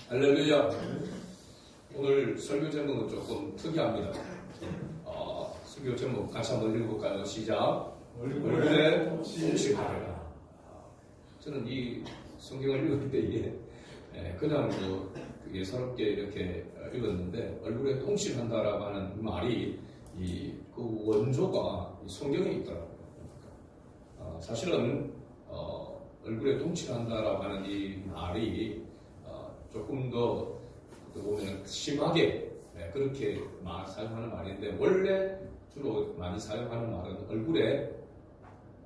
할렐루야. 오늘 설교 제목은 조금 특이합니다. 설교 제목 같이 한번 읽어볼까요? 시작. 얼굴에 통치하라. 저는 이 성경을 읽을 때 이게 그냥 예사롭게 이렇게 읽었는데, 얼굴에 통치한다라고 하는 말이 그 원조가 성경에 있더라고요. 사실은 얼굴에 통치한다라고 하는 이 말이 조금 더 보면 심하게 그렇게 사용하는 말인데, 원래 주로 많이 사용하는 말은 얼굴에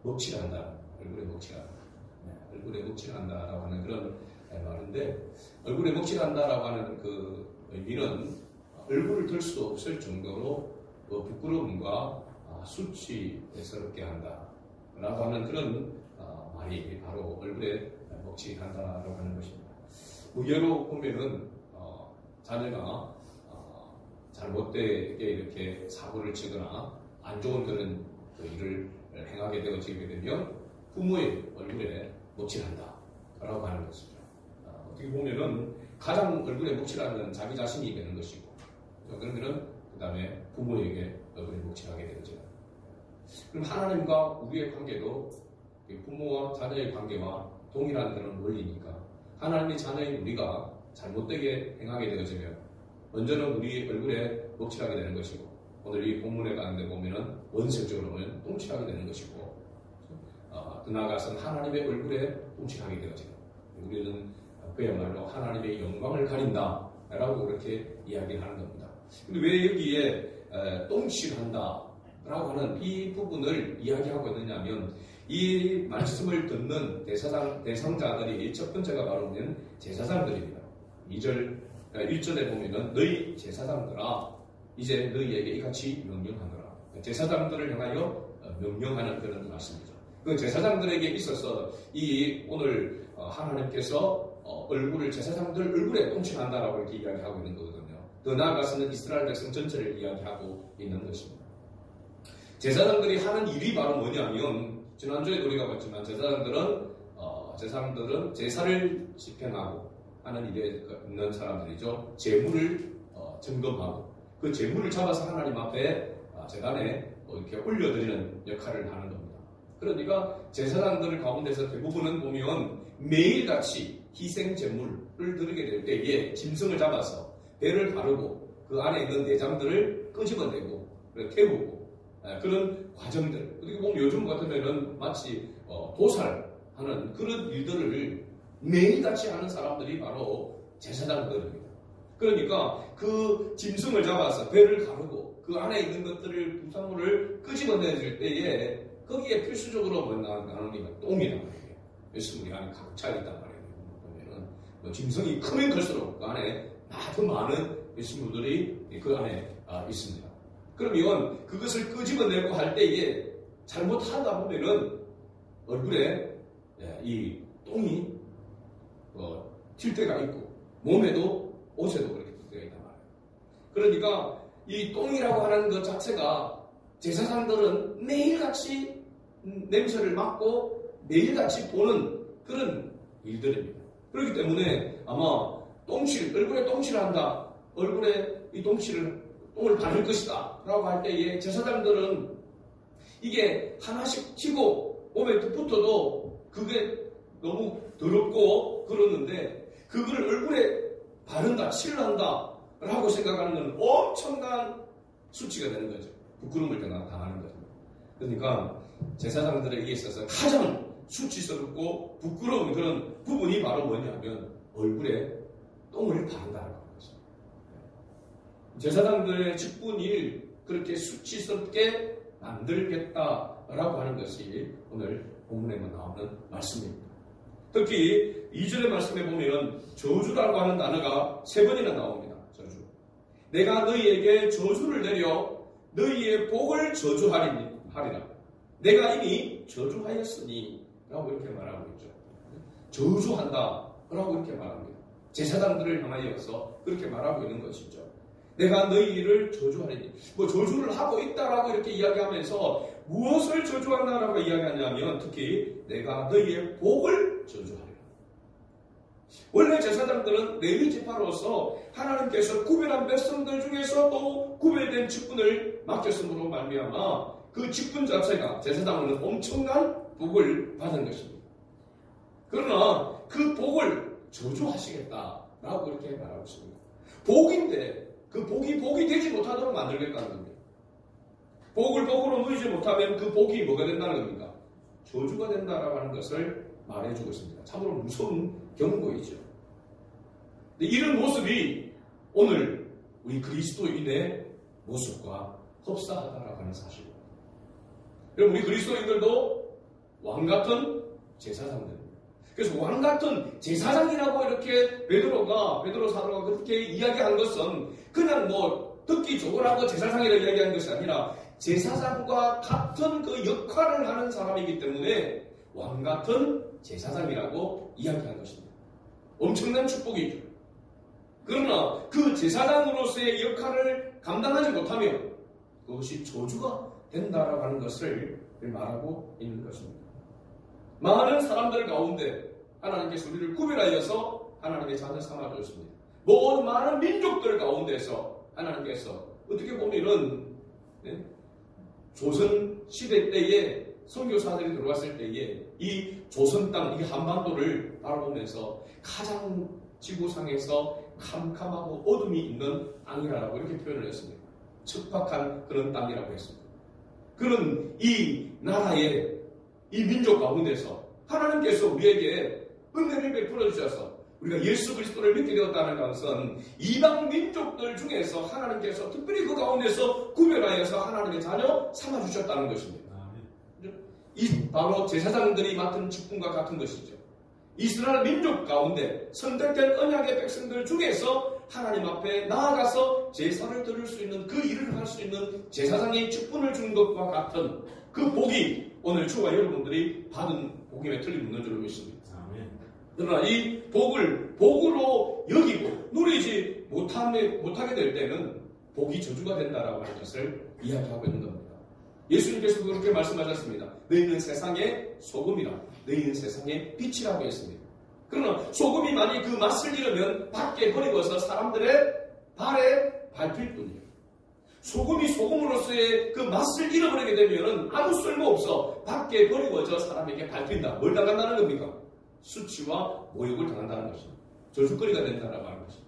먹칠한다, 얼굴에 먹칠한다, 얼굴에 먹칠한다라고 하는 그런 말인데, 얼굴에 먹칠한다라고 하는 그 의미는 얼굴을 들 수 없을 정도로 부끄러움과 수치스럽게 한다라고 하는 그런 말이 바로 얼굴에 먹칠한다라고 하는 것입니다. 예로 보면은 자녀가 잘못되게 이렇게 사고를 치거나 안 좋은 그런 일을 행하게 되어지게 되면 부모의 얼굴에 먹칠한다라고 하는 것이죠. 어떻게 보면은 가장 얼굴에 먹칠하는 자기 자신이 되는 것이고, 그러면은 그 다음에 부모에게 얼굴에 먹칠하게 되죠. 그럼 하나님과 우리의 관계도 부모와 자녀의 관계와 동일한 그런 원리니까, 하나님의 자녀인 우리가 잘못되게 행하게 되어지면 먼저는 우리 얼굴에 먹칠하게 되는 것이고, 오늘 이 본문에 가는데 보면은 원색적으로는 통치하게 되는 것이고, 더 나아가서는 하나님의 얼굴에 통치하게 되어지는, 우리는 그야말로 하나님의 영광을 가린다 라고 그렇게 이야기하는 겁니다. 근데 왜 여기에 통치한다 라고 하는 이 부분을 이야기하고 있느냐면, 이 말씀을 듣는 대상자들이 첫 번째가 바로 제사장들입니다. 1절에 보면은 너희 제사장들아 이제 너희에게 이같이 명령하노라. 제사장들을 향하여 명령하는 그런 말씀이죠. 그 제사장들에게 있어서 이 오늘 하나님께서 얼굴을 제사장들 얼굴에 통치한다라고 이렇게 이야기하고 있는 거거든요. 더 나아가서는 이스라엘 백성 전체를 이야기하고 있는 것입니다. 제사장들이 하는 일이 바로 뭐냐면, 지난주에 우리가 봤지만 제사장들은 제사를 집행하고 하는 일에 있는 사람들이죠. 제물을 점검하고 그 제물을 잡아서 하나님 앞에 제단에 이렇게 올려드리는 역할을 하는 겁니다. 그러니까 제사장들 가운데서 대부분은 보면 매일같이 희생 제물을 드리게 될 때에 짐승을 잡아서 배를 가르고 그 안에 있는 내장들을 끄집어내고 태우고 그런 과정들, 어떻게 보면 요즘 같으면은 마치 도살하는 그런 일들을 매일같이 하는 사람들이 바로 제사장들입니다. 그러니까 그 짐승을 잡아서 배를 가르고 그 안에 있는 것들을 부산물을 끄집어내줄 때에 거기에 필수적으로 나오는 게 똥이란 말이에요. 예수님이 안에 가득 차 있단 말이에요. 보면은 짐승이 크면 클수록 그 안에 더 많은 예수님들이 그 안에 있습니다. 그러면 그것을 끄집어내고 할 때에 잘못하다 보면은 얼굴에 이 똥이 튈 때가 있고, 몸에도 옷에도 그렇게 튈 때가 있단 말이에요. 그러니까 이 똥이라고 하는 것 자체가 제사장들은 매일같이 냄새를 맡고 매일같이 보는 그런 일들입니다. 그렇기 때문에 아마 얼굴에 똥칠을 한다, 얼굴에 이 똥을 바를 것이다 라고 할 때에 제사장들은 이게 하나씩 튀고 몸에 붙어도 그게 너무 더럽고 그러는데, 그거를 얼굴에 바른다, 칠한다 라고 생각하는 건 엄청난 수치가 되는 거죠. 부끄러움을 당하는 거죠. 그러니까 제사장들에게 있어서 가장 수치스럽고 부끄러운 그런 부분이 바로 뭐냐면 얼굴에 똥을 바른다는 거죠. 제사장들의 직분을 그렇게 수치스럽게 만들겠다라고 하는 것이 오늘 본문에만 나오는 말씀입니다. 특히 2절의 말씀에 보면 저주라고 하는 단어가 3번이나 나옵니다. 저주. 내가 너희에게 저주를 내려 너희의 복을 저주하리라. 내가 이미 저주하였으니 라고 이렇게 말하고 있죠. 저주한다 라고 이렇게 말합니다. 제사장들을 향하여서 그렇게 말하고 있는 것이죠. 내가 너희를 저주하리니, 저주를 하고 있다라고 이렇게 이야기하면서 무엇을 저주한다라고 이야기하냐면, 특히 내가 너희의 복을 저주하리라. 원래 제사장들은 레위 지파로서 하나님께서 구별한 백성들 중에서 또 구별된 직분을 맡겼으므로 말미암아 그 직분 자체가 제사장은 엄청난 복을 받은 것입니다. 그러나 그 복을 저주하시겠다라고 그렇게 말하고 있습니다. 복인데 그 복이 되지 못하도록 만들겠다는 겁니다. 복을 복으로 누리지 못하면 그 복이 뭐가 된다는 겁니까? 저주가 된다라고 하는 것을 말해주고 있습니다. 참으로 무서운 경고이죠. 이런 모습이 오늘 우리 그리스도인의 모습과 흡사하다라고 하는 사실입니다. 여러분, 우리 그리스도인들도 왕같은 제사장들입니다. 그래서 왕같은 제사장이라고 이렇게 베드로 사도가 그렇게 이야기한 것은 그냥 뭐 듣기 좋으라고 제사장이라고 이야기한 것이 아니라 제사장과 같은 그 역할을 하는 사람이기 때문에 왕같은 제사장이라고 이야기한 것입니다. 엄청난 축복이죠. 그러나 그 제사장으로서의 역할을 감당하지 못하면 그것이 저주가 된다라고 하는 것을 말하고 있는 것입니다. 많은 사람들 가운데 하나님께서 우리를 구별하여서 하나님의 자녀 삼아주셨습니다. 모든 많은 민족들 가운데서 하나님께서 어떻게 보면은 조선 시대 때에 선교사들이 들어왔을 때에 이 조선 땅, 이 한반도를 바라보면서 가장 지구상에서 캄캄하고 어둠이 있는 땅이라고 이렇게 표현을 했습니다. 척박한 그런 땅이라고 했습니다. 그런 이 나라의 이 민족 가운데서 하나님께서 우리에게 은혜를 베풀어 주셔서 우리가 예수 그리스도를 믿게 되었다는 것은 이방 민족들 중에서 하나님께서 특별히 그 가운데서 구별하여서 하나님의 자녀 삼아주셨다는 것입니다. 이 바로 제사장들이 맡은 직분과 같은 것이죠. 이스라엘 민족 가운데 선택된 언약의 백성들 중에서 하나님 앞에 나아가서 제사를 드릴 수 있는 그 일을 할 수 있는 제사장의 직분을 준 것과 같은 그 복이 오늘 저와 여러분들이 받은 복임에 틀림없는 줄로 믿습니다. 그러나 이 복을 복으로 여기고 누리지 못하게 될 때는 복이 저주가 된다라고 하는 것을 이야기하고 있는 겁니다. 예수님께서도 그렇게 말씀하셨습니다. 너희는 세상의 소금이라, 너희는 세상의 빛이라고 했습니다. 그러나 소금이 만약 그 맛을 잃으면 밖에 버리고서 사람들의 발에 밟힐 뿐이에요. 소금이 소금으로서의 그 맛을 잃어버리게 되면 아무 쓸모없어 밖에 버리고져 사람에게 밟힌다. 뭘 당한다는 겁니까? 수치와 모욕을 당한다는 것입니다. 저주거리가 된다라고 하는 것이죠.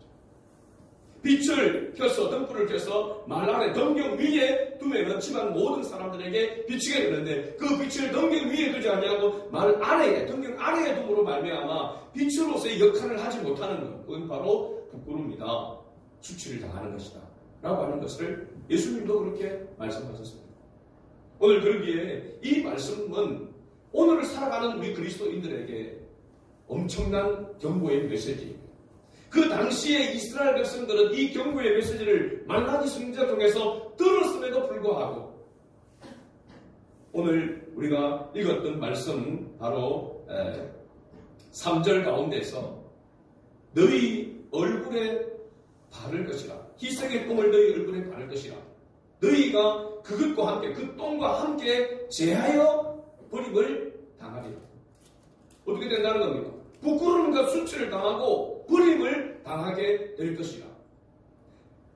빛을 켜서 등불을 켜서 말 아래 덤경 위에 두면 지만 모든 사람들에게 비치게 되는데 그 빛을 덤경 위에 두지 아니하고 말 아래에 덤경 아래에 둠으로 말미암아 빛으로서의 역할을 하지 못하는 것, 그건 바로 부끄러움이다. 수치를 당하는 것이다 라고 하는 것을 예수님도 그렇게 말씀하셨습니다. 오늘 그러기에 이 말씀은 오늘을 살아가는 우리 그리스도인들에게 엄청난 경고의 메시지입니다. 그 당시에 이스라엘 백성들은 이 경고의 메시지를 말라기 선지자 중에서 들었음에도 불구하고 오늘 우리가 읽었던 말씀 바로 3절 가운데서 너희 얼굴에 바를 것이라, 희생의 똥을 너희 얼굴에 바를 것이라, 너희가 그것과 함께 그 똥과 함께 제하여 버림을 당하리라. 어떻게 된다는 겁니까? 부끄러움과 수치를 당하고 버림을 당하게 될 것이라.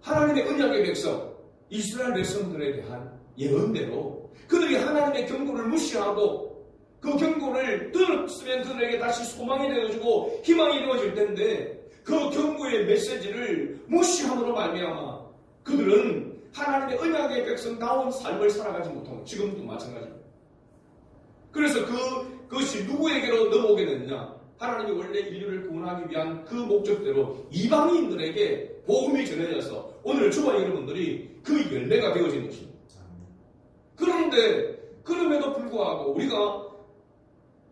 하나님의 언약의 백성 이스라엘 백성들에 대한 예언대로 그들이 하나님의 경고를 무시하고 그 경고를 들었으면 그들에게 다시 소망이 되어지고 희망이 되어질 텐데 그 경고의 메시지를 무시함으로 말미암아 그들은 하나님의 언약의 백성다운 삶을 살아가지 못하고 지금도 마찬가지입니다. 그래서 그것이 누구에게로 넘어오게 됐냐? 하나님이 원래 인류를 구원하기 위한 그 목적대로 이방인들에게 복음이 전해져서 오늘 저와 여러분들이 그 열매가 되어진 것입니다. 그런데 그럼에도 불구하고 우리가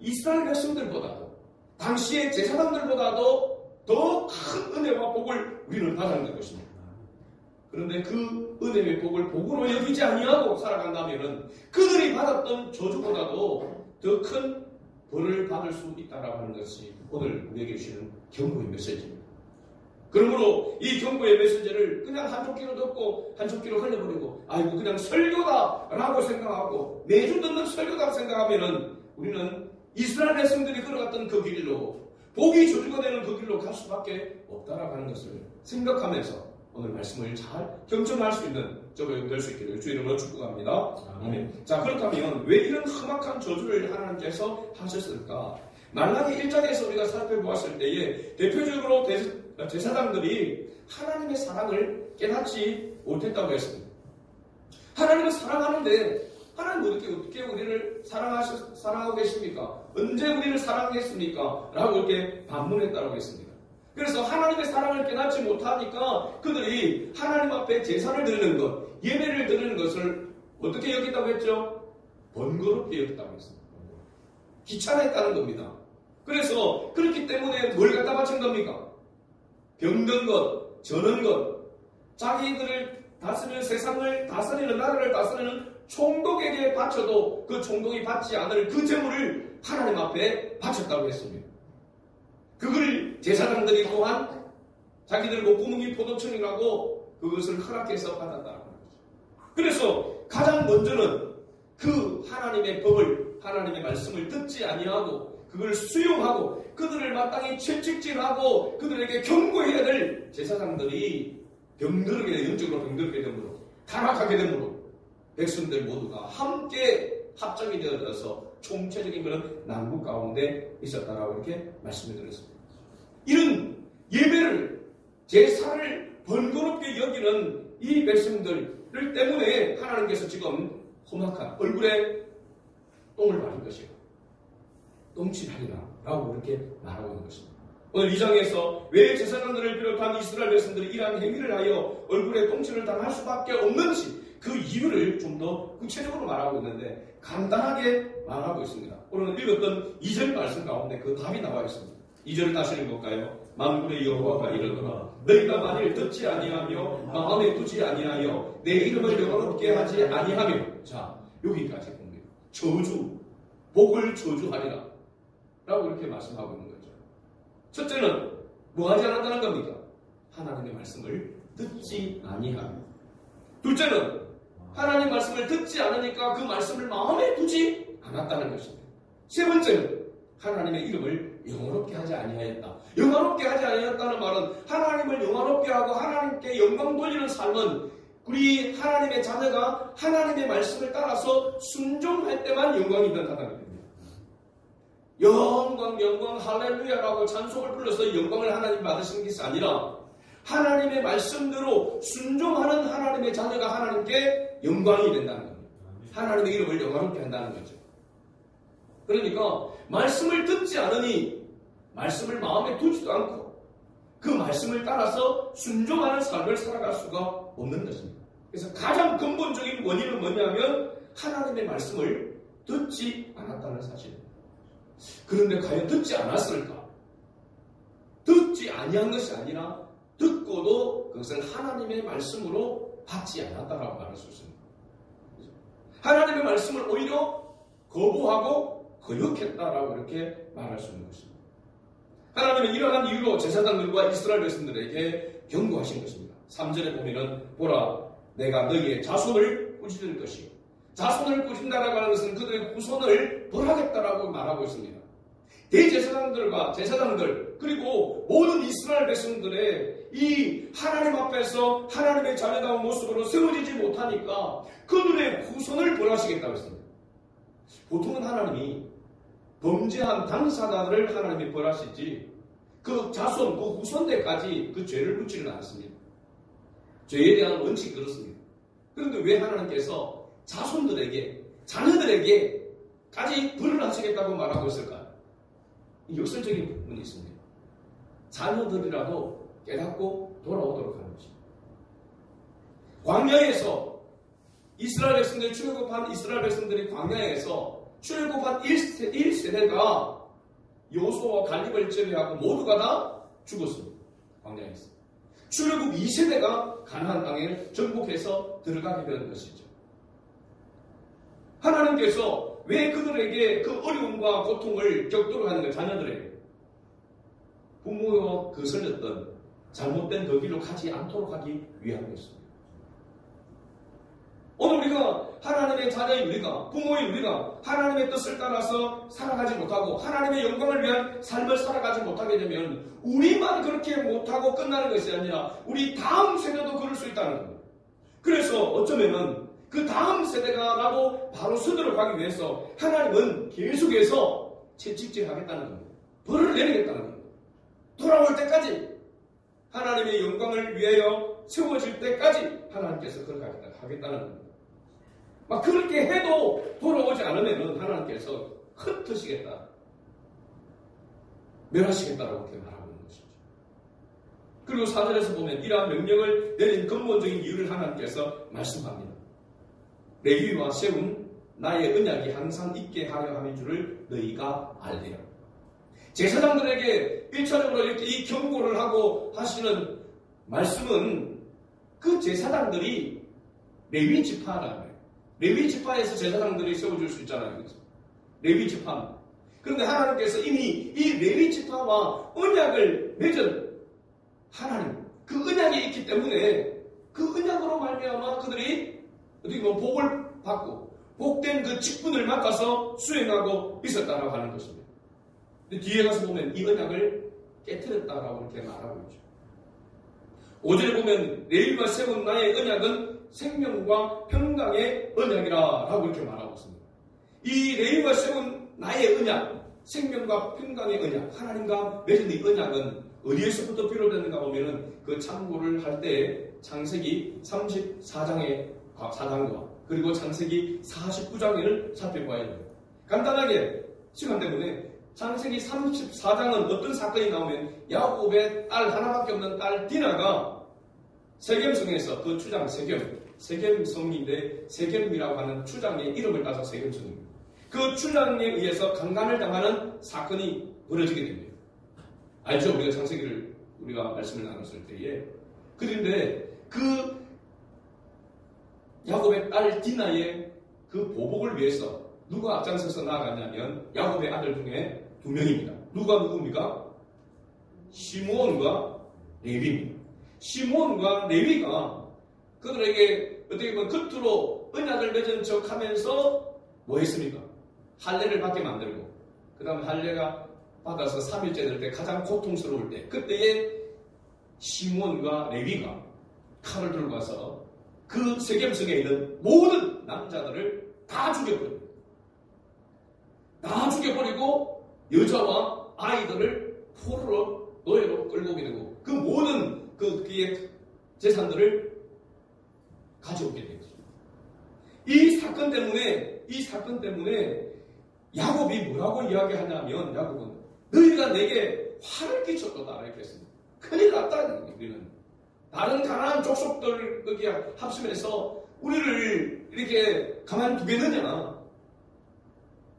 이스라엘 백성들보다도 당시의 제사장들보다도 더 큰 은혜와 복을 우리는 받았는 것입니다. 그런데 그 은혜의 복을 복으로 여기지 아니하고 살아간다면 그들이 받았던 저주보다도 더 큰 벌을 받을 수 있다라고 하는 것이 오늘 우리에게 주시는 경고의 메시지입니다. 그러므로 이 경고의 메시지를 그냥 한쪽 귀로 듣고 한쪽 귀로 흘려버리고 아이고 그냥 설교다라고 생각하고 매주 듣는 설교다라고 생각하면은 우리는 이스라엘 백성들이 걸어갔던 그 길로 복이 저주가 되는 그 길로 갈 수밖에 없다라고 하는 것을 생각하면서 오늘 말씀을 잘 경청할 수 있는 저가 될 수 있기를 주 이름으로 축복합니다. 아멘. 자, 그렇다면 왜 이런 험악한 저주를 하나님께서 하셨을까? 말라기 1장에서 우리가 살펴보았을 때에 대표적으로 제사장들이 하나님의 사랑을 깨닫지 못했다고 했습니다. 하나님을 사랑하는데 하나님 어떻게 우리를 사랑하고 계십니까? 언제 우리를 사랑했습니까? 라고 이렇게 반문했다고 했습니다. 그래서 하나님의 사랑을 깨닫지 못하니까 그들이 하나님 앞에 제사를 드리는 것, 예배를 드리는 것을 어떻게 여겼다고 했죠? 번거롭게 여겼다고 했습니다. 귀찮아했다는 겁니다. 그래서 그렇기 때문에 뭘 갖다 바친 겁니까? 병든 것, 저는 것, 자기들을 다스리는 세상을 다스리는 나라를 다스리는 총독에게 바쳐도 그 총독이 받지 않을 그 재물을 하나님 앞에 바쳤다고 했습니다. 그걸 제사장들이 또한 자기들 목구멍이 포도청이라고 그것을 허락해서 받았다는 거죠. 그래서 가장 먼저는 그 하나님의 법을, 하나님의 말씀을 듣지 아니하고 그걸 수용하고 그들을 마땅히 채찍질하고 그들에게 경고해야 될 제사장들이 병들게, 영적으로 병들게 되므로, 타락하게 되므로 백성들 모두가 함께 합정이 되어져서 총체적인 그런 난국 가운데 있었다라고 이렇게 말씀을 드렸습니다. 이런 예배를, 제사를 번거롭게 여기는 이 백성들 때문에 하나님께서 지금 험악한 얼굴에 똥을 바른 것이요, 똥칠하리라 라고 이렇게 말하고 있는 것입니다. 오늘 2장에서 왜 제사장들을 비롯한 이스라엘 백성들이 이러한 행위를 하여 얼굴에 똥칠을 당할 수밖에 없는지 그 이유를 좀 더 구체적으로 말하고 있는데 간단하게 말하고 있습니다. 오늘 읽었던 2절 말씀 가운데 그 답이 나와 있습니다. 2절을 다시 읽어볼까요? 만군의 여호와가 이르노라 너희가 만일 듣지 아니하며 마음에 두지 아니하여 내 이름을 영원롭게 하지 아니하며. 자, 여기까지 봅니다. 저주, 복을 저주하리라 라고 이렇게 말씀하고 있는 거죠. 첫째는 뭐 하지 않았다는 겁니까? 하나님의 말씀을 듣지 아니하며. 둘째는 하나님 말씀을 듣지 않으니까 그 말씀을 마음에 두지 않았다는 것입니다. 세 번째는 하나님의 이름을 영화롭게 하지 아니하였다. 영화롭게 하지 아니하였다는 말은 하나님을 영화롭게 하고 하나님께 영광 돌리는 삶은 우리 하나님의 자녀가 하나님의 말씀을 따라서 순종할 때만 영광이 된다는 겁니다. 영광, 영광, 할렐루야라고 찬송을 불러서 영광을 하나님 받으시는 것이 아니라 하나님의 말씀대로 순종하는 하나님의 자녀가 하나님께 영광이 된다는 겁니다. 하나님의 이름을 영화롭게 한다는 거죠. 그러니까 말씀을 듣지 않으니 말씀을 마음에 두지도 않고 그 말씀을 따라서 순종하는 삶을 살아갈 수가 없는 것입니다. 그래서 가장 근본적인 원인은 뭐냐면 하나님의 말씀을 듣지 않았다는 사실입니다. 그런데 과연 듣지 않았을까? 듣지 아니한 것이 아니라 듣고도 그것을 하나님의 말씀으로 받지 않았다라고 말할 수 있습니다. 하나님의 말씀을 오히려 거부하고 거역했다라고 이렇게 말할 수 있는 것입니다. 하나님은 이러한 이유로 제사장들과 이스라엘 백성들에게 경고하신 것입니다. 3절에 보면은 보라 내가 너희의 자손을 꾸짖을 것이요. 자손을 꾸짖는다라고 하는 것은 그들의 후손을 벌하겠다라고 말하고 있습니다. 대제사장들과 제사장들 그리고 모든 이스라엘 백성들의 이 하나님 앞에서 하나님의 자녀다운 모습으로 세워지지 못하니까 그들의 후손을 벌하시겠다고 했습니다. 보통은 하나님이 범죄한 당사자들을 하나님이 벌하시지 그 자손, 그 후손대까지 그 죄를 묻지는 않습니다. 죄에 대한 원칙이 그렇습니다. 그런데 왜 하나님께서 자손들에게, 자녀들에게까지 벌을 하시겠다고 말하고 있을까요? 역설적인 부분이 있습니다. 자녀들이라도 깨닫고 돌아오도록 하는 것입니다. 광야에서 이스라엘 백성들이 출애굽한 이스라엘 백성들이 광야에서 출애굽한 1세대가 여호수아와 갈렙을 제외하고 모두가 다 죽었습니다. 광야에서. 출애굽 2세대가 가나안 땅에 정복해서 들어가게 된 것이죠. 하나님께서 왜 그들에게 그 어려움과 고통을 겪도록 하는 것, 자녀들에게 부모와 거슬렸던 잘못된 그 길로 가지 않도록 하기 위한 것입니다. 오늘 우리가 하나님의 자녀인 우리가, 부모인 우리가 하나님의 뜻을 따라서 살아가지 못하고 하나님의 영광을 위한 삶을 살아가지 못하게 되면 우리만 그렇게 못하고 끝나는 것이 아니라 우리 다음 세대도 그럴 수 있다는 겁니다. 그래서 어쩌면은 그 다음 세대가 나도 바로 서도록 하기 위해서 하나님은 계속해서 채찍질하겠다는 겁니다. 벌을 내리겠다는 겁니다. 돌아올 때까지, 하나님의 영광을 위하여 세워질 때까지 하나님께서 그렇게 하겠다는 겁니다. 막 그렇게 해도 돌아오지 않으면 하나님께서 흩으시겠다, 멸하시겠다라고 그렇게 말하고 있는 것이죠. 그리고 4절에서 보면 이러한 명령을 내린 근본적인 이유를 하나님께서 말씀합니다. 레위와 세운 나의 언약이 항상 있게 하려 함인 줄을 너희가 알리라. 제사장들에게 1차적으로 이렇게 이 경고를 하고 하시는 말씀은 그 제사장들이 레위 지파라는 거예요. 레위 지파에서 제사장들이 세워줄 수 있잖아요. 그렇죠? 레위 지파. 그런데 하나님께서 이미 이 레위 지파와 언약을 맺은 하나님, 그 언약이 있기 때문에 그 언약으로 말미암아 그들이 어떻게 보면 복을 받고 복된 그 직분을 맡아서 수행하고 있었다라고 하는 것입니다. 근데 뒤에 가서 보면 이 언약을 깨트렸다라고 이렇게 말하고 있죠. 5절에 보면 레위가 세운 나의 언약은 생명과 평강의 언약이라고 이렇게 말하고 있습니다. 이 레위가 세운 나의 언약, 생명과 평강의 언약, 하나님과 맺은 이 언약은 어디에서부터 비롯됐는가 보면은 그 참고를 할 때 창세기 34장의 4장과 그리고 창세기 49장을 살펴봐야 돼요. 간단하게 시간 때문에 창세기 34장은 어떤 사건이 나오면 야곱의 딸 하나밖에 없는 딸 디나가 세겜성에서 그 추장 세겜성인데 세겜이라고 하는 추장의 이름을 따서 세겜성입니다. 그 추장에 의해서 강간을 당하는 사건이 벌어지게 됩니다. 알죠? 우리가 창세기를 우리가 말씀을 나눴을 때에. 그런데 그 야곱의 딸 디나의 그 보복을 위해서 누가 앞장서서 나아갔냐면 야곱의 아들 중에 2명입니다. 누굽니까? 시므온과 레위입니다. 시므온과 레위가 그들에게 어떻게 보면 겉으로 언약을 맺은 척 하면서 뭐 했습니까? 할례를 받게 만들고 그 다음에 할례가 받아서 3일째 될 때 가장 고통스러울 때 그때에 시므온과 레위가 칼을 들고 가서 그 세겜성에 있는 모든 남자들을 다 죽여버립니다. 다 죽여버리고 여자와 아이들을 포로로 노예로 끌고 오게 되고 그 모든 그의 재산들을 가져오게 되었습니다. 이 사건 때문에 야곱이 뭐라고 이야기하냐면 야곱은 너희가 내게 화를 끼쳤도다 이렇게 했습니다. 큰일 났다. 우리는 다른 가난한 족속들 거기에 합심해서 우리를 이렇게 가만두겠느냐.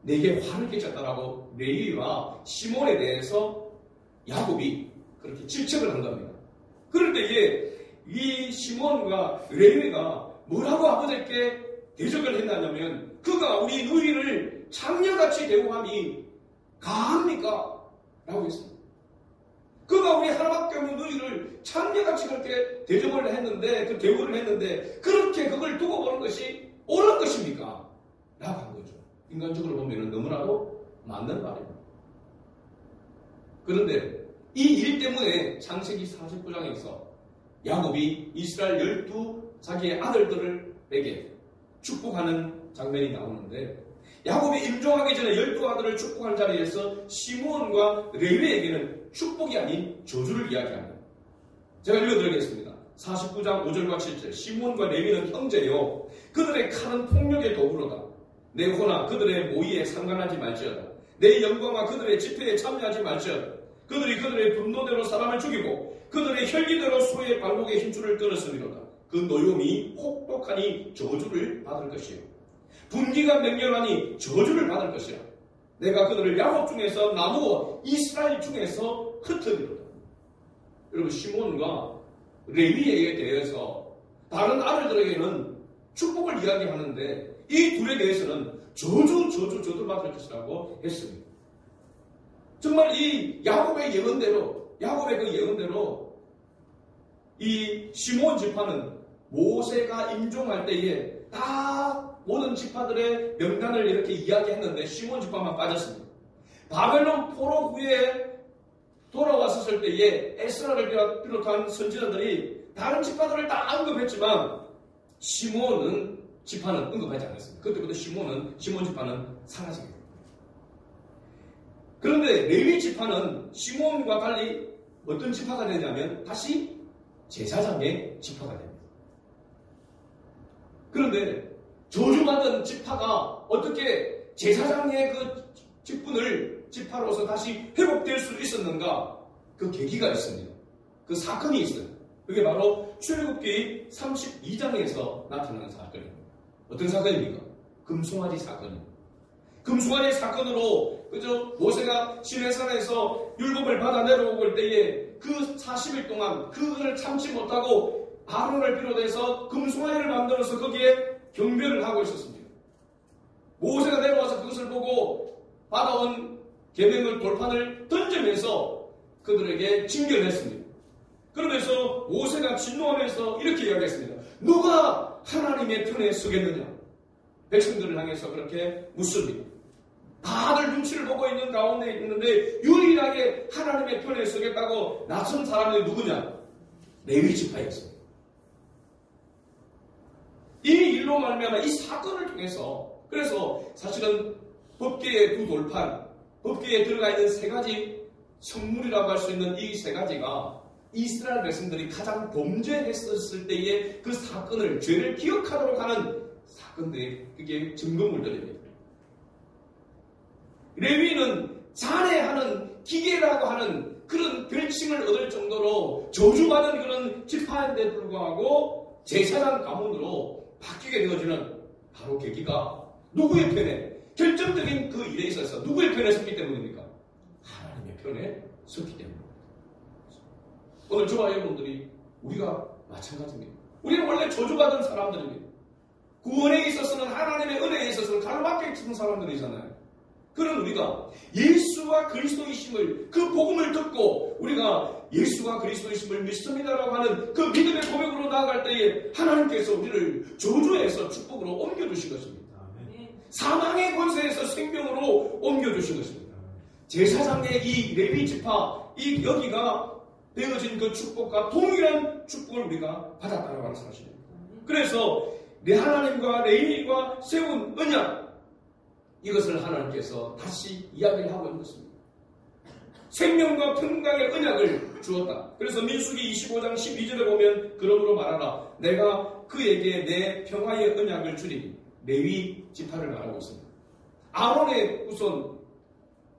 내게 화를 끼쳤다라고 레위와 시몬에 대해서 야곱이 그렇게 질책을 한 겁니다. 그럴 때에 이 시몬과 레위가 뭐라고 아버지께 대적을 했냐면 그가 우리 너희를 창녀같이 대우함이 가합니까? 라고 했습니다. 그가 우리 하나밖에 없는 너희를 창녀같이 그렇게 대접을 했는데 그 대우를 했는데 그렇게 그걸 두고 보는 것이 옳은 것입니까? 라고 한 거죠. 인간적으로 보면 너무나도 맞는 말입니다. 그런데 이 일 때문에 창세기 49장에서 야곱이 이스라엘 12 자기의 아들들에게 축복하는 장면이 나오는데 야곱이 임종하기 전에 12아들을 축복한 자리에서 시므온과 레위에게는 축복이 아닌 저주를 이야기합니다. 제가 읽어드리겠습니다. 49장 5절과 7절 시므온과 레위는 형제요 그들의 칼은 폭력의 도구로다. 내 호나 그들의 모의에 상관하지 말지어다. 내 영광과 그들의 집회에 참여하지 말지어다. 그들이 그들의 분노대로 사람을 죽이고 그들의 혈기대로 소의 발목에 힘줄을 끊었으리로다. 그 노염이 혹독하니 저주를 받을 것이요 분기가 맹렬하니 저주를 받을 것이라. 내가 그들을 야곱 중에서 나누어 이스라엘 중에서 흩으리로다. 여러분 시몬과 레위에 대해서 다른 아들들에게는 축복을 이야기하는데 이 둘에 대해서는 저주 받을 것이라고 했습니다. 정말 이 야곱의 그 예언대로 이 시몬 지파는 모세가 임종할 때에 다 모든 지파들의 명단을 이렇게 이야기했는데 시몬 지파만 빠졌습니다. 바벨론 포로 후에 돌아왔었을 때에 에스라를 비롯한 선지자들이 다른 지파들을 다 언급했지만 시몬 지파는 언급하지 않았습니다. 그때부터 시몬 지파는 사라지게 됩니다. 그런데 레위 지파는 시몬과 달리 어떤 지파가 되냐면 다시 제사장의 지파가 됩니다. 그런데 저주받은 지파가 어떻게 제사장의 그 직분을 지파로서 다시 회복될 수 있었는가? 그 계기가 있습니다. 그 사건이 있어요. 그게 바로 출애굽기 32장에서 나타나는 사건입니다. 어떤 사건입니까? 금송아지 사건입니다. 금송아지 사건으로 그저 모세가 시내산에서 율법을 받아 내려올 때에 그 40일 동안 그것을 참지 못하고 아론을 비롯해서 금송아지를 만들어서 거기에 경배를 하고 있었습니다. 모세가 내려와서 그것을 보고 받아온 계명을 돌판을 던지면서 그들에게 징계했습니다. 그러면서 모세가 진노하면서 이렇게 이야기했습니다. 누가 하나님의 편에 서겠느냐? 백성들을 향해서 그렇게 묻습니다. 다들 눈치를 보고 있는 가운데 있는데 유일하게 하나님의 편에 서겠다고 나선 사람이 누구냐? 레위 지파였습니다. 이 일로 말미암아 이 사건을 통해서 그래서 사실은 법궤의 두 돌판, 법궤에 들어가 있는 세 가지 성물이라고 할 수 있는 이 세 가지가 이스라엘 백성들이 가장 범죄했었을 때의 그 사건을 죄를 기억하도록 하는 사건들이 그게 증거물들입니다. 레위는 잔해하는 기계라고 하는 그런 별칭을 얻을 정도로 저주받은 그런 지파인데 불구하고 제사장 가문으로 바뀌게 되어지는 바로 계기가 누구의 편에 결정적인 그 일에 있어서 누구의 편에 섰기 때문입니까? 하나님의 편에 섰기 때문입니다. 오늘 저와 여러분들이 우리가 마찬가지입니다. 우리는 원래 저주받은 사람들입니다. 구원에 있어서는 하나님의 은혜에 있어서는 가로막혀 있는 사람들이잖아요. 그런 우리가 예수가 그리스도이심을 그 복음을 듣고 우리가 예수가 그리스도이심을 믿습니다라고 하는 그 믿음의 고백으로 나아갈 때에 하나님께서 우리를 저주에서 축복으로 옮겨주신 것입니다. 사망의 권세에서 생명으로 옮겨주신 것입니다. 제사장의 이 레위 지파 이 여기가 되어진 그 축복과 동일한 축복을 우리가 받았다는 하는 사실입니다. 그래서 내 하나님과 레위가 세운 언약 이것을 하나님께서 다시 이야기를 하고 있는 것입니다. 생명과 평강의 언약을 주었다. 그래서 민수기 25장 12절에 보면 그러므로 말하라 내가 그에게 내 평화의 언약을 주리니 레위 지파를 말하고 있습니다. 아론의 후손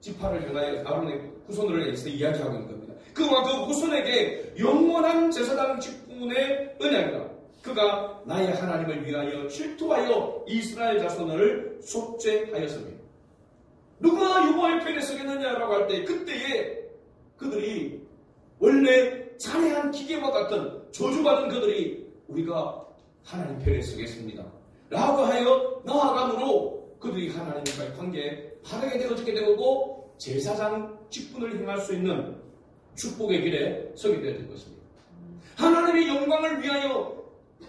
지파를 향하여 아론의 후손을 위해서 이야기하고 있는 겁니다. 그와 그 후손에게 영원한 제사장 직분의 언약이다. 그가 나의 하나님을 위하여 실토하여 이스라엘 자손을 속죄하였습니다. 누가 여호와의 편에 서겠느냐라고 할 때 그때에 그들이 원래 잔해한 기계와 같은 저주받은 그들이 우리가 하나님 편에 서겠습니다 라고 하여 나아감으로 그들이 하나님과의 관계에 바르게 되어지게 되고 제사장 직분을 행할 수 있는 축복의 길에 서게 되는 것입니다. 하나님의 영광을 위하여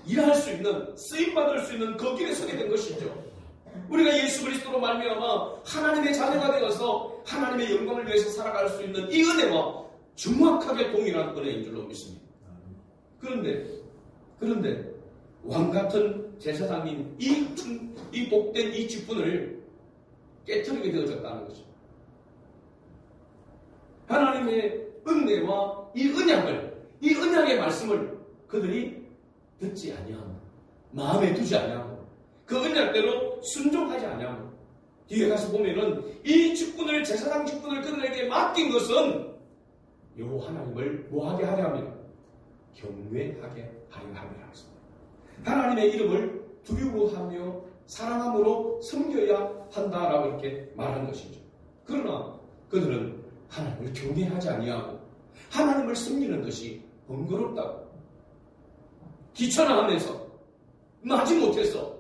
일할 수 있는 쓰임받을 수 있는 그 길에 서게 된 것이죠. 우리가 예수 그리스도로 말미암아 하나님의 자녀가 되어서 하나님의 영광을 위해서 살아갈 수 있는 이 은혜와 정확하게 동일한 은혜인 줄로 믿습니다. 그런데 왕같은 제사장인 이 복된 이 직분을 깨트리게 되어졌다는 것입니다. 하나님의 은혜와 이 언약의 말씀을 그들이 듣지 아니하고 마음에 두지 아니하고 그 언약대로 순종하지 아니하고 뒤에 가서 보면은 이 직분을 제사장 직분을 그들에게 맡긴 것은 여호와 하나님을 뭐하게 하려 합니다. 경외하게 하려 합니다. 하나님의 이름을 두려워하며 사랑함으로 섬겨야 한다라고 이렇게 말한 것이죠. 그러나 그들은 하나님을 경외하지 아니하고 하나님을 섬기는 것이 번거롭다고 귀찮아하면서 마지못해서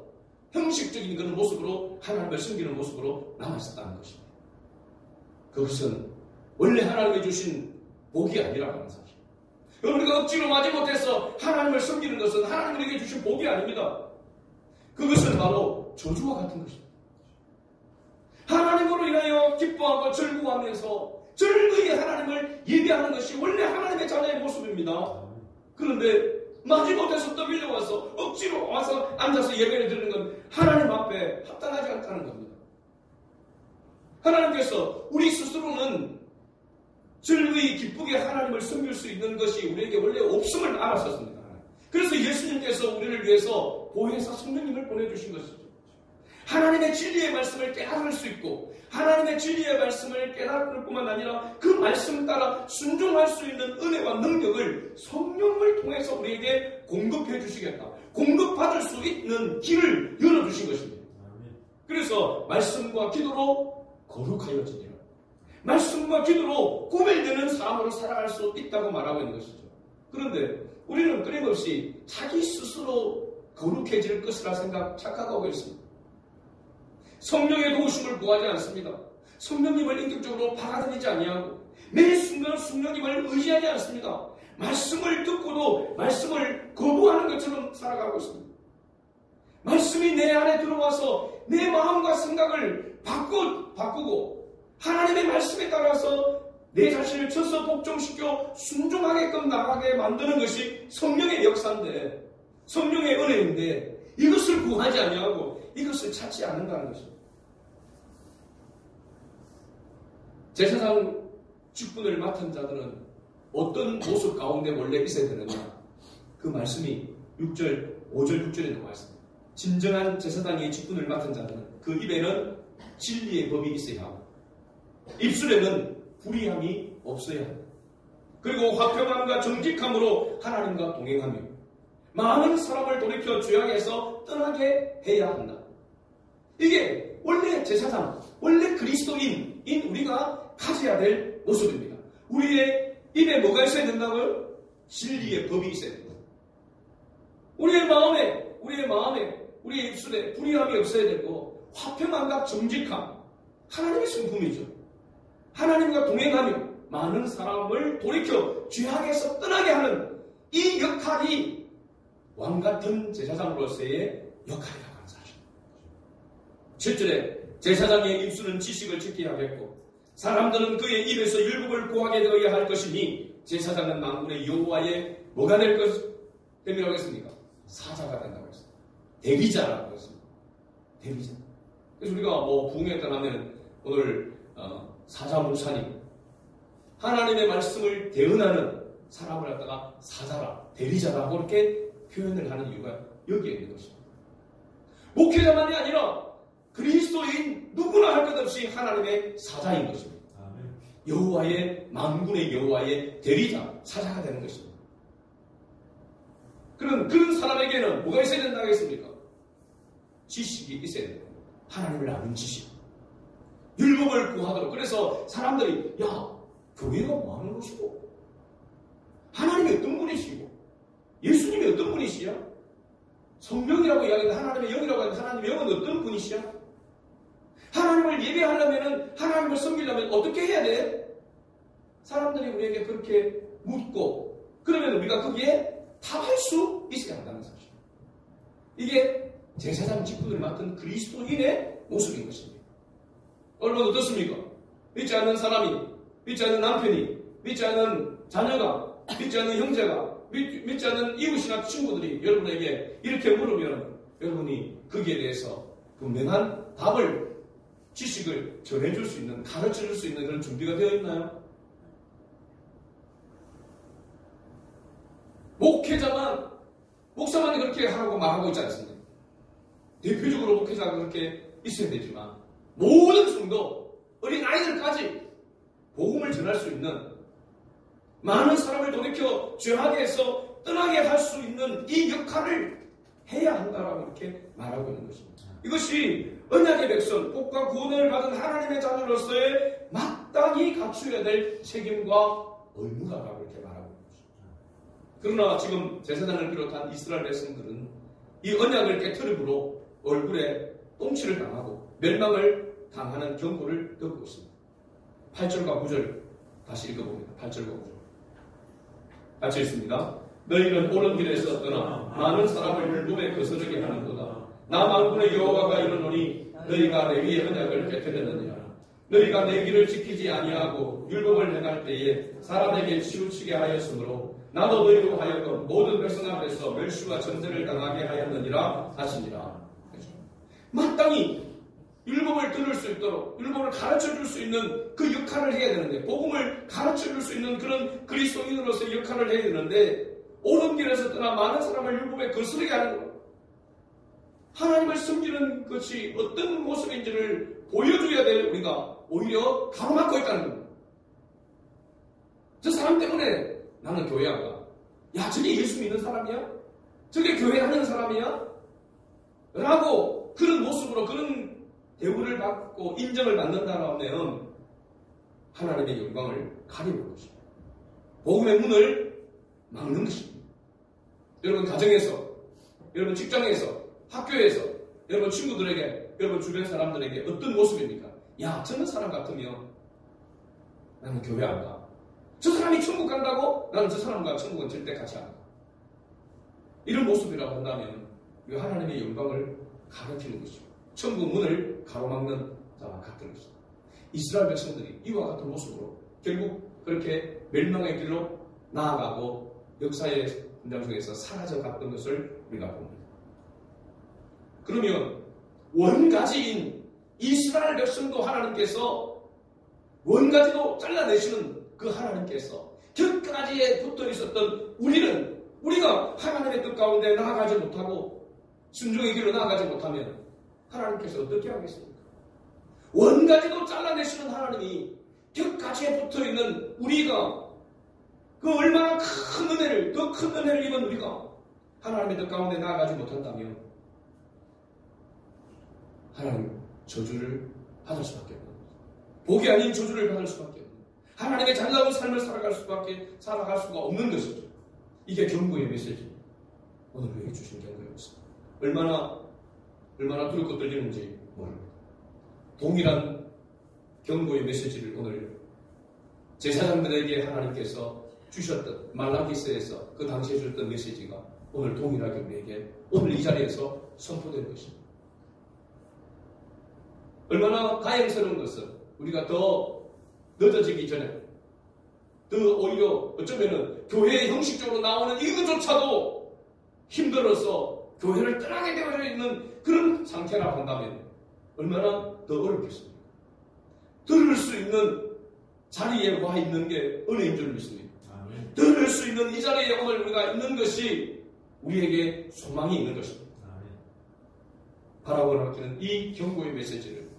형식적인 그런 모습으로 하나님을 섬기는 모습으로 남아있었다는 것입니다. 그것은 원래 하나님이 주신 복이 아니라고 하는 사실. 우리가 억지로 마지못해서 하나님을 섬기는 것은 하나님에게 주신 복이 아닙니다. 그것은 바로 저주와 같은 것입니다. 하나님으로 인하여 기뻐하고 즐거워하면서 즐거이 하나님을 예배하는 것이 원래 하나님의 자녀의 모습입니다. 그런데 마지못해서 떠밀려와서 억지로 와서 앉아서 예배를 드리는 건 하나님 앞에 합당하지 않다는 겁니다. 하나님께서 우리 스스로는 즐거이 기쁘게 하나님을 섬길 수 있는 것이 우리에게 원래 없음을 알았었습니다. 그래서 예수님께서 우리를 위해서 보혜사 성령님을 보내주신 것이죠. 하나님의 진리의 말씀을 깨달을 수 있고 하나님의 진리의 말씀을 깨달을 뿐만 아니라 그 말씀 따라 순종할 수 있는 은혜와 능력을 성령을 통해서 우리에게 공급해 주시겠다. 공급받을 수 있는 길을 열어주신 것입니다. 그래서 말씀과 기도로 거룩하여지니라. 말씀과 기도로 구별되는 사람으로 살아갈 수 있다고 말하고 있는 것이죠. 그런데 우리는 끊임없이 자기 스스로 거룩해질 것이라 착각하고 있습니다. 성령의 도우심을 구하지 않습니다. 성령님을 인격적으로 받아들이지 아니하고 매 순간 성령님을 의지하지 않습니다. 말씀을 듣고도 말씀을 거부하는 것처럼 살아가고 있습니다. 말씀이 내 안에 들어와서 내 마음과 생각을 바꾸고 하나님의 말씀에 따라서 내 자신을 쳐서 복종시켜 순종하게끔 나가게 만드는 것이 성령의 역사인데, 성령의 은혜인데 이것을 구하지 아니하고 이것을 찾지 않는다는 것입니다. 제사장 직분을 맡은 자들은 어떤 모습 가운데 원래 있어야 되느냐? 그 말씀이 6절, 5절, 6절에 나와 있습니다. 진정한 제사장의 직분을 맡은 자들은 그 입에는 진리의 법이 있어야 하고 입술에는 불의함이 없어야 합니다. 그리고 화평함과 정직함으로 하나님과 동행하며 많은 사람을 돌이켜 죄악에서 떠나게 해야 한다. 이게 원래 제사장, 원래 그리스도인인 우리가 가져야 될 모습입니다. 우리의 입에 뭐가 있어야 된다고요? 진리의 법이 있어야 된다. 우리의 마음에, 우리의 입술에 불의함이 없어야 되고 화평함과 정직함, 하나님의 성품이죠. 하나님과 동행하며 많은 사람을 돌이켜 죄악에서 떠나게 하는 이 역할이 왕같은 제사장으로서의 역할이라고 하는 사실입니다. 7절에 제사장의 입술은 지식을 지켜야 하겠고 사람들은 그의 입에서 율법을 구하게 되어야 할 것이니 제사장은 만군의 여호와의 뭐가 될 것이라고 했습니까? 사자가 된다고 했습니다. 대리자라고 했습니다. 대리자. 그래서 우리가 부흥회 떠나면 오늘 사자 목사님, 하나님의 말씀을 대언하는 사람을 갖다가 사자라, 대리자라고 이렇게 표현을 하는 이유가 여기에 있는 것입니다. 목회자만이 아니라 그리스도인 누구나 할 것 없이 하나님의 사자인 것입니다. 여호와의 만군의 여호와의 대리자, 사자가 되는 것입니다. 그런 사람에게는 뭐가 있어야 된다고 했습니까? 지식이 있어야 됩니다. 하나님을 아는 지식. 율법을 구하도록. 그래서 사람들이 교회가 뭐 하는 것이고 하나님이 어떤 분이시고 예수님이 어떤 분이시야? 성령이라고 이야기하는데 하나님의 영이라고 하는데 하나님의 영은 어떤 분이시야? 하나님을 예배하려면 하나님을 섬기려면 어떻게 해야 돼? 사람들이 우리에게 그렇게 묻고 그러면 우리가 거기에 답할 수 있어야 한다는 사실. 이게 제사장 직분을 맡은 그리스도인의 모습인 것입니다. 여러분 어떻습니까? 믿지 않는 사람이, 믿지 않는 남편이, 믿지 않는 자녀가, 믿지 않는 형제가, 믿지 않는 이웃이나 친구들이 여러분에게 이렇게 물으면 여러분이 거기에 대해서 분명한 답을, 지식을 전해줄 수 있는, 가르쳐줄 수 있는 그런 준비가 되어 있나요? 목사만이 그렇게 하라고 말하고 있지 않습니다. 대표적으로 목회자가 그렇게 있어야 되지만 모든 성도, 어린 아이들까지 복음을 전할 수 있는, 많은 사람을 돌이켜 죄악에서 떠나게 할 수 있는 이 역할을 해야 한다라고 이렇게 말하고 있는 것입니다. 이것이 언약의 백성, 복과 구원을 받은 하나님의 자녀로서의 마땅히 갖추어야 될 책임과 의무다라고 이렇게 말하고 있는 것입니다. 그러나 지금 제사장을 비롯한 이스라엘 백성들은 이 언약을 깨트림으로 얼굴에 똥치를 당하고 멸망을 당하는 경고를 듣고 있습니다. 8절과 9절 다시 읽어봅니다. 8절과 9절 같이 읽습니다. 너희는 옳은 길에서 떠나 많은 사람을 율법에 거스르게 하는도다. 나 만군의 여호와가 이르노니 너희가 레위의 언약을 깨뜨렸느니라. 너희가 내 길을 지키지 아니하고 율법을 행할 때에 사람에게 치우치게 하였으므로 나도 너희로 하여금 모든 백성 앞에서 멸시와 전쟁을 당하게 하였느니라 하시니라. 마땅히 율법을 들을 수 있도록 율법을 가르쳐줄 수 있는 그 역할을 해야 되는데, 복음을 가르쳐줄 수 있는 그런 그리스도인으로서의 역할을 해야 되는데, 옳은 길에서 떠나 많은 사람을 율법에 거스르게 하는 거예요. 하나님을 섬기는 것이 어떤 모습인지를 보여줘야 될 우리가 오히려 가로막고 있다는 겁니다. 저 사람 때문에 나는 교회 안 가. 야, 저게 예수 믿는 사람이야? 저게 교회 하는 사람이야? 라고 그런 모습으로 그런 대우를 받고 인정을 받는다면 하나님의 영광을 가리는 것입니다. 복음의 문을 막는 것입니다. 여러분 가정에서, 여러분 직장에서, 학교에서, 여러분 친구들에게, 여러분 주변 사람들에게 어떤 모습입니까? 야, 저런 사람 같으면 나는 교회 안 가. 저 사람이 천국 간다고? 나는 저 사람과 천국은 절대 같이 안 가. 이런 모습이라고 한다면 이거 하나님의 영광을 가리키는 것입니다. 천국 문을 가로막는 자와 같은 것입니다. 이스라엘 백성들이 이와 같은 모습으로 결국 그렇게 멸망의 길로 나아가고 역사의 현장 속에서 사라져갔던 것을 우리가 봅니다. 그러면 원가지인 이스라엘 백성도 하나님께서 원가지도 잘라내시는 그 하나님께서 끝까지에 붙어 있었던 우리가 하나님의 뜻 가운데 나아가지 못하고 순종의 길로 나아가지 못하면 하나님께서 어떻게 하겠습니까? 원가지도 잘라내시는 하나님이 격가지에 붙어있는 우리가 그 얼마나 큰 은혜를, 더 큰 은혜를 입은 우리가 하나님의 뜻 가운데 나아가지 못한다면 하나님 저주를 받을 수밖에 없는 거죠. 복이 아닌 저주를 받을 수밖에 없는, 하나님의 잘나온 삶을 살아갈 수가 없는 것이죠. 이게 경고의 메시지. 오늘 우리에게 주신 경고의 메시지. 얼마나 두렵고 떨리는지 모릅니다. 동일한 경고의 메시지를 오늘 제사장들에게 하나님께서 주셨던 말라기서에서 그 당시에 주셨던 메시지가 오늘 동일하게 우리에게 오늘 이 자리에서 선포된 것입니다. 얼마나 다행스러운 것은 우리가 더 늦어지기 전에 더 오히려 어쩌면은 교회에 형식적으로 나오는 이것조차도 힘들어서 교회를 떠나게 되어져 있는 그런 상태라고 한다면 얼마나 더 어렵겠습니까? 들을 수 있는 자리에 와 있는 게 은혜인 줄 믿습니다. 아멘. 들을 수 있는 이 자리에 오늘 우리가 있는 것이 우리에게 소망이 있는 것입니다. 바라보는 이 경고의 메시지를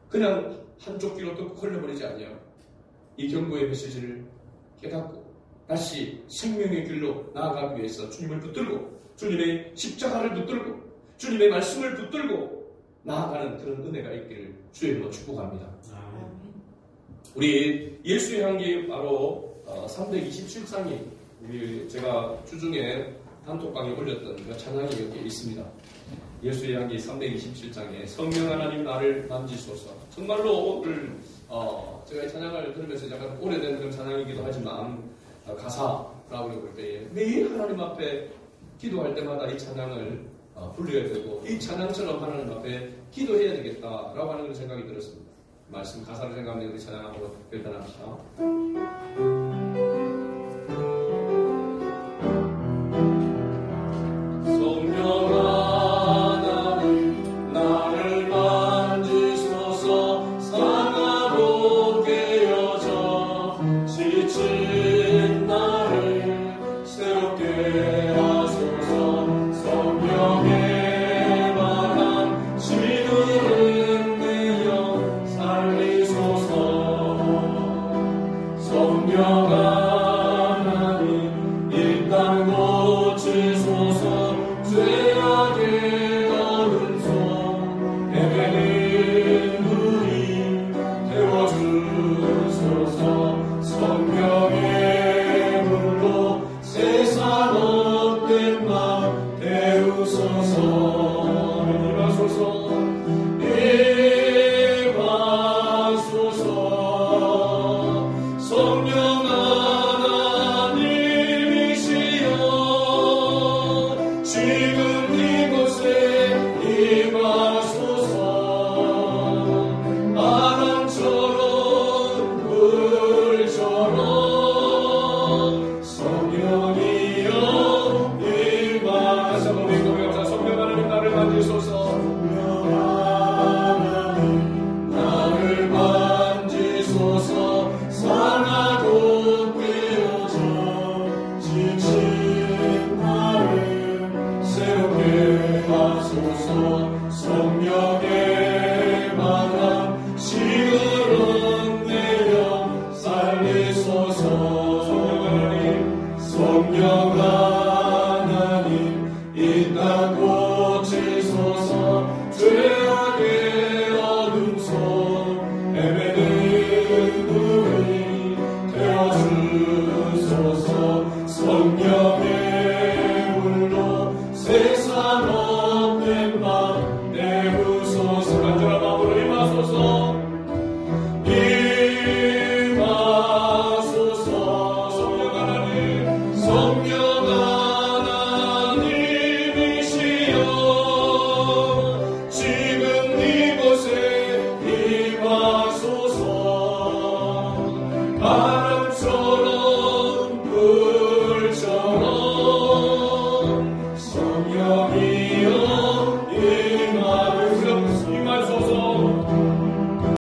그냥 한쪽 귀로 듣고 걸려버리지 않냐. 이 경고의 메시지를 깨닫고 다시 생명의 길로 나아가기 위해서 주님을 붙들고 주님의 십자가를 붙들고 주님의 말씀을 붙들고 나아가는 그런 은혜가 있기를 주의 이름으로 축복합니다. 우리 예수의 향기 바로 327장이 제가 주중에 단톡방에 올렸던 그 찬양이 여기 있습니다. 예수의 향기 327장에 성령 하나님 나를 만지소서. 정말로 오늘 제가 이 찬양을 들으면서 약간 오래된 그런 찬양이기도 하지만 가사라고 볼 때에 매일 하나님 앞에 기도할 때마다 이 찬양을 불러야 되고 이 찬양처럼 하나님 앞에 기도해야 되겠다라고 하는 생각이 들었습니다. 말씀 가사를 생각하면 우리 찬양 한번 결단합시다. 성령 하나님이시여 영영이